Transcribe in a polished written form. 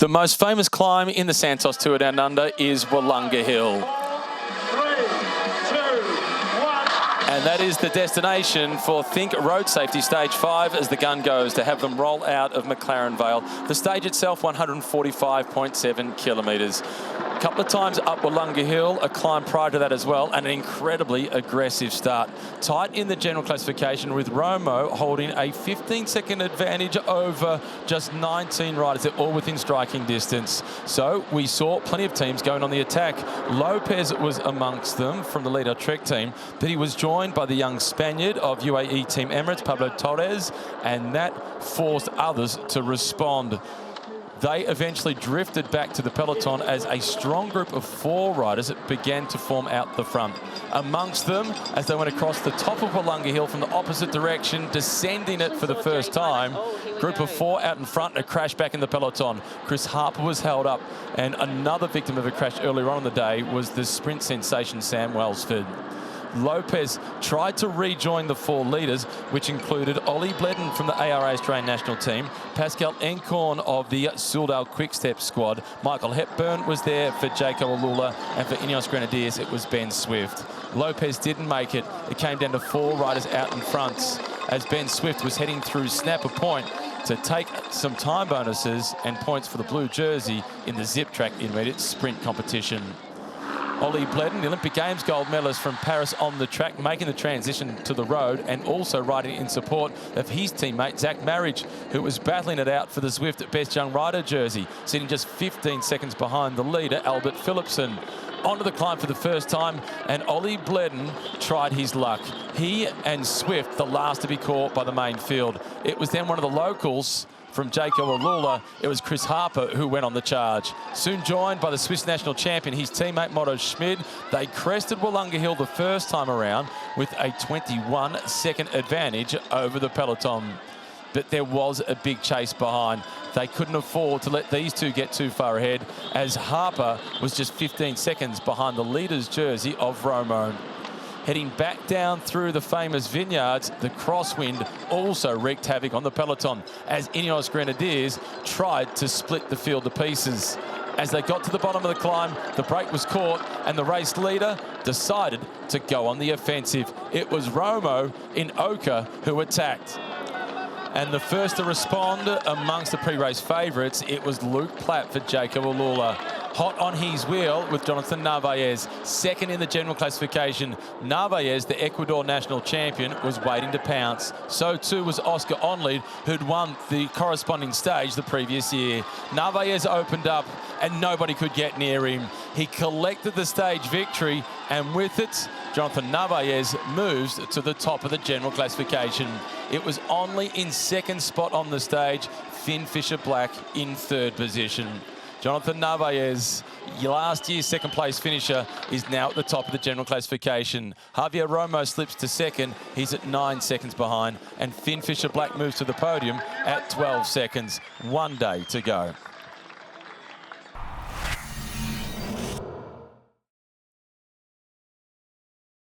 The most famous climb in the Santos Tour Down Under is Willunga Hill. 3, 2, 1. And that is the destination for Think Road Safety Stage 5 as the gun goes to have them roll out of McLaren Vale. The stage itself, 145.7 kilometres. A couple of times up Willunga Hill, a climb prior to that as well, and an incredibly aggressive start. Tight in the general classification with Romo holding a 15-second advantage over just 19 riders. They're all within striking distance. So we saw plenty of teams going on the attack. Lopez was amongst them from the leader Trek team, but he was joined by the young Spaniard of UAE Team Emirates, Pablo Torres, and that forced others to respond. They eventually drifted back to the peloton as a strong group of 4 riders began to form out the front. Amongst them, as they went across the top of Willunga Hill from the opposite direction, descending it for the first time, group of 4 out in front, a crash back in the peloton. Chris Harper was held up, and another victim of a crash earlier on in the day was the sprint sensation Sam Welsford. Lopez tried to rejoin the 4 leaders, which included Ollie Bledden from the ARA Australian national team, Pascal Encorn of the Soudal Quick-Step squad, Michael Hepburn was there for Jaco Alula, and for Ineos Grenadiers it was Ben Swift. Lopez didn't make it. It came down to 4 riders out in front as Ben Swift was heading through Snapper Point to take some time bonuses and points for the blue jersey in the Zip Track Intermediate Sprint competition. Ollie Bledden, the Olympic Games gold medalist from Paris on the track, making the transition to the road and also riding in support of his teammate Zach Marriage, who was battling it out for the Zwift Best Young Rider jersey, sitting just 15 seconds behind the leader, Albert Philipson. Onto the climb for the first time, and Ollie Bledden tried his luck. He and Swift, the last to be caught by the main field. It was then one of the locals from Jaco Alula, it was Chris Harper who went on the charge. Soon joined by the Swiss national champion, his teammate Motto Schmid. They crested Willunga Hill the first time around with a 21-second advantage over the peloton. But there was a big chase behind. They couldn't afford to let these two get too far ahead, as Harper was just 15 seconds behind the leader's jersey of Romo. Heading back down through the famous vineyards, the crosswind also wreaked havoc on the peloton as Ineos Grenadiers tried to split the field to pieces. As they got to the bottom of the climb, the brake was caught and the race leader decided to go on the offensive. It was Romo in ochre who attacked. And the first to respond amongst the pre-race favourites, it was Luke Platt for Jaco Alula. Hot on his wheel with Jhonatan Narvaez, second in the general classification. Narvaez, the Ecuador national champion, was waiting to pounce. So too was Oscar Onley, who'd won the corresponding stage the previous year. Narvaez opened up and nobody could get near him. He collected the stage victory, and with it, Jhonatan Narvaez moves to the top of the general classification. It was Onley in second spot on the stage, Finn Fisher-Black in third position. Jhonatan Narvaez, last year's second place finisher, is now at the top of the general classification. Javier Romo slips to second. He's at 9 seconds behind. And Finn Fisher-Black moves to the podium at 12 seconds. 1 day to go.